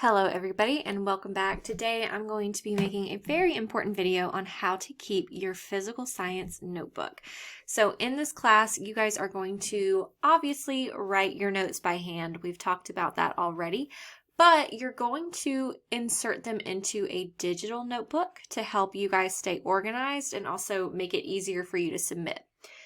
Hello everybody and welcome back. Today I'm going to be making a very important video on how to keep your physical science notebook. So in this class you guys are going to obviously write your notes by hand. We've talked about that already, but you're going to insert them into a digital notebook to help you guys stay organized and also make it easier for you to submit.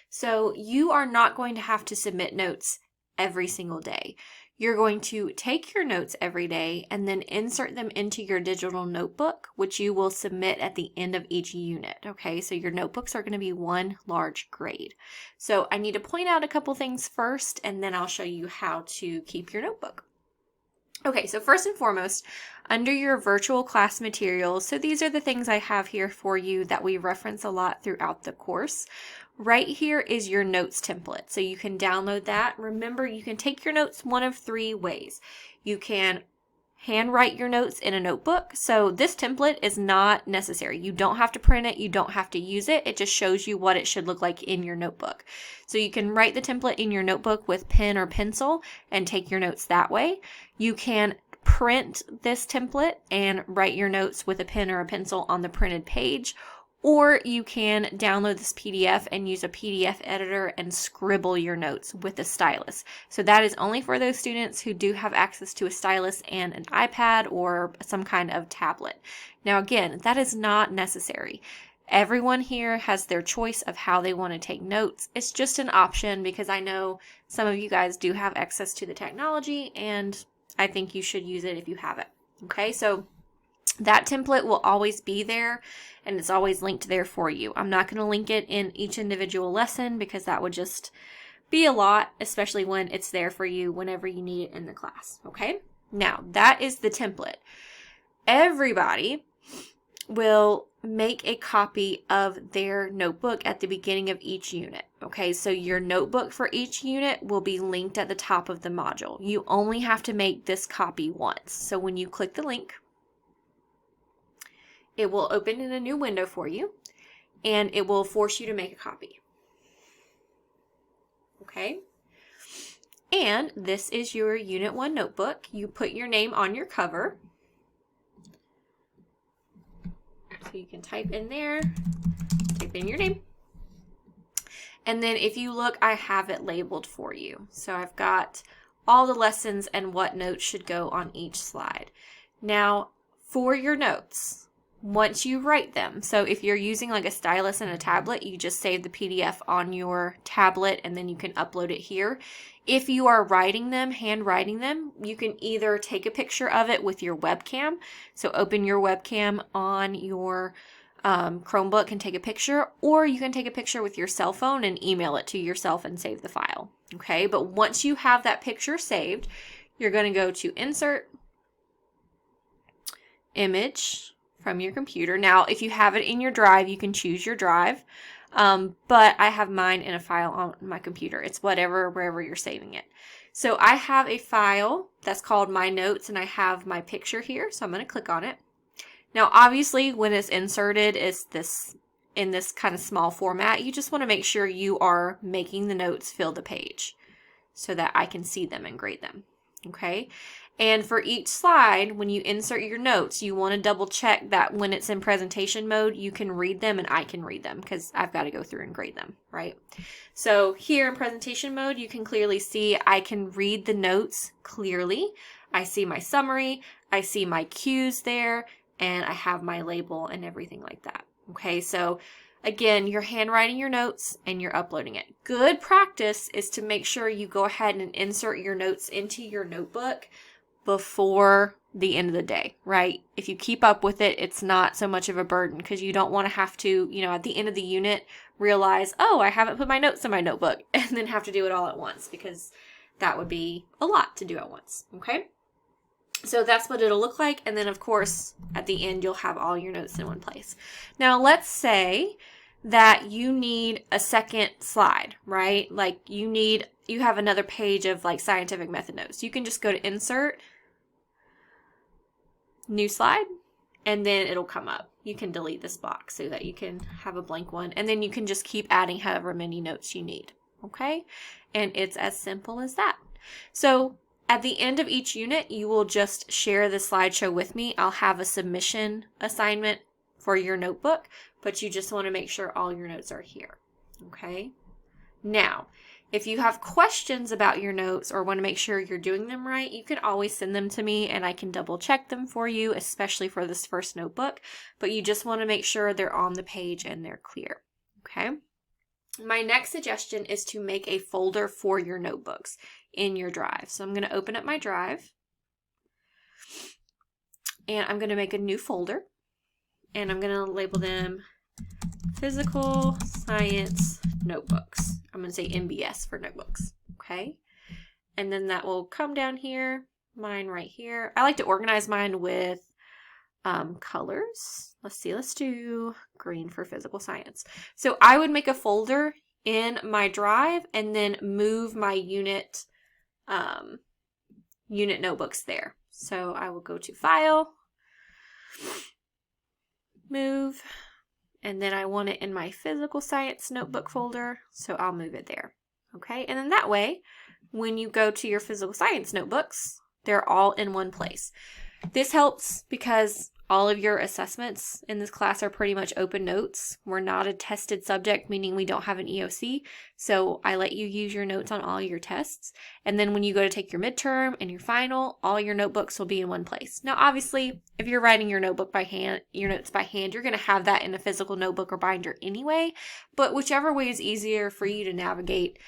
So you are not going to have to submit notes every single day. You're going to take your notes every day and then insert them into your digital notebook, which you will submit at the end of each unit. Okay, so your notebooks are going to be one large grade. So I need to point out a couple things first, and then I'll show you how to keep your notebook. Okay, so first and foremost, under your virtual class materials, so these are the things I have here for you that we reference a lot throughout the course. Right here is your notes template, so you can download that. Remember, you can take your notes one of three ways. You can handwrite your notes in a notebook, so this template is not necessary. You don't have to print it, you don't have to use it, it just shows you what it should look like in your notebook. So you can write the template in your notebook with pen or pencil and take your notes that way. You can print this template and write your notes with a pen or a pencil on the printed page, or you can download this PDF and use a PDF editor and scribble your notes with a stylus. So that is only for those students who do have access to a stylus and an iPad or some kind of tablet. Now again, that is not necessary. Everyone here has their choice of how they want to take notes. It's just an option because I know some of you guys do have access to the technology and I think you should use it if you have it. Okay, so that template will always be there and it's always linked there for you. I'm not going to link it in each individual lesson because that would just be a lot, especially when it's there for you whenever you need it in the class. Okay, now that is the template. Everybody will make a copy of their notebook at the beginning of each unit. Okay, so your notebook for each unit will be linked at the top of the module. You only have to make this copy once. So when you click the link, it will open in a new window for you and it will force you to make a copy. Okay, and this is your Unit 1 notebook. You put your name on your cover. So you can type in there, type in your name. And then if you look, I have it labeled for you. So I've got all the lessons and what notes should go on each slide. Now, for your notes, once you write them, so if you're using like a stylus and a tablet, you just save the PDF on your tablet and then you can upload it here. If you are writing them, handwriting them, you can either take a picture of it with your webcam. So open your webcam on your Chromebook and take a picture, or you can take a picture with your cell phone and email it to yourself and save the file. Okay, but once you have that picture saved, you're going to go to Insert, Image from your computer. Now, if you have it in your drive, you can choose your drive, but I have mine in a file on my computer. It's wherever you're saving it. So I have a file that's called My Notes, and I have my picture here, so I'm going to click on it. Now, obviously, when it's inserted, in this kind of small format. You just want to make sure you are making the notes fill the page so that I can see them and grade them. Okay, and for each slide, when you insert your notes, you want to double check that when it's in presentation mode, you can read them and I can read them because I've got to go through and grade them, right? So here in presentation mode, you can clearly see I can read the notes clearly. I see my summary, I see my cues there, and I have my label and everything like that. Okay, so again, you're handwriting your notes and you're uploading it. Good practice is to make sure you go ahead and insert your notes into your notebook before the end of the day, right? If you keep up with it, it's not so much of a burden because you don't want to have to, at the end of the unit, realize, oh, I haven't put my notes in my notebook, and then have to do it all at once because that would be a lot to do at once, okay? So that's what it'll look like. And then of course, at the end, you'll have all your notes in one place. Now, let's say that you need a second slide, right? Like you have another page of like scientific method notes. You can just go to Insert, New Slide, and then it'll come up. You can delete this box so that you can have a blank one. And then you can just keep adding however many notes you need, okay? And it's as simple as that. So At the end of each unit, you will just share the slideshow with me. I'll have a submission assignment for your notebook, but you just want to make sure all your notes are here, okay? Now, if you have questions about your notes or want to make sure you're doing them right, you can always send them to me and I can double check them for you, especially for this first notebook, but you just want to make sure they're on the page and they're clear, okay? My next suggestion is to make a folder for your notebooks in your drive. So I'm going to open up my drive and I'm going to make a new folder and I'm going to label them Physical Science Notebooks. I'm going to say MBS for notebooks, okay? And then that will come down here, mine right here. I like to organize mine with colors. Let's see, let's do green for physical science. So I would make a folder in my drive and then move my unit notebooks there. So I will go to File, Move, and then I want it in my physical science notebook folder, so I'll move it there. Okay, and then that way, when you go to your physical science notebooks, they're all in one place. This helps because all of your assessments in this class are pretty much open notes. We're not a tested subject, meaning we don't have an EOC, so I let you use your notes on all your tests. And then when you go to take your midterm and your final, all your notebooks will be in one place. Now, obviously, if you're writing your notebook by hand, your notes by hand, you're going to have that in a physical notebook or binder anyway, but whichever way is easier for you to navigate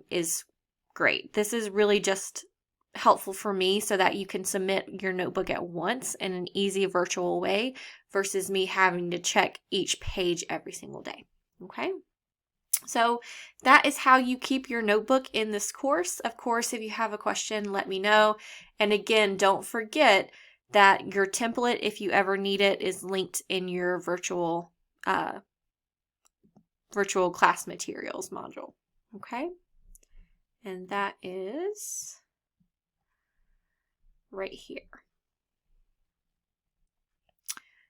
is great. This is really just helpful for me so that you can submit your notebook at once in an easy virtual way versus me having to check each page every single day. Okay? So that is how you keep your notebook in this course. Of course, if you have a question, let me know. And again, don't forget that your template, if you ever need it, is linked in your virtual class materials module. Okay? And that is right here.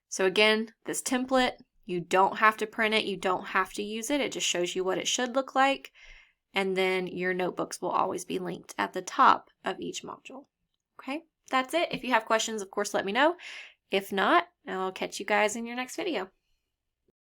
So again, this template, you don't have to print it, you don't have to use it, it just shows you what it should look like, and then your notebooks will always be linked at the top of each module. Okay, that's it. If you have questions, of course, let me know. If not, I'll catch you guys in your next video.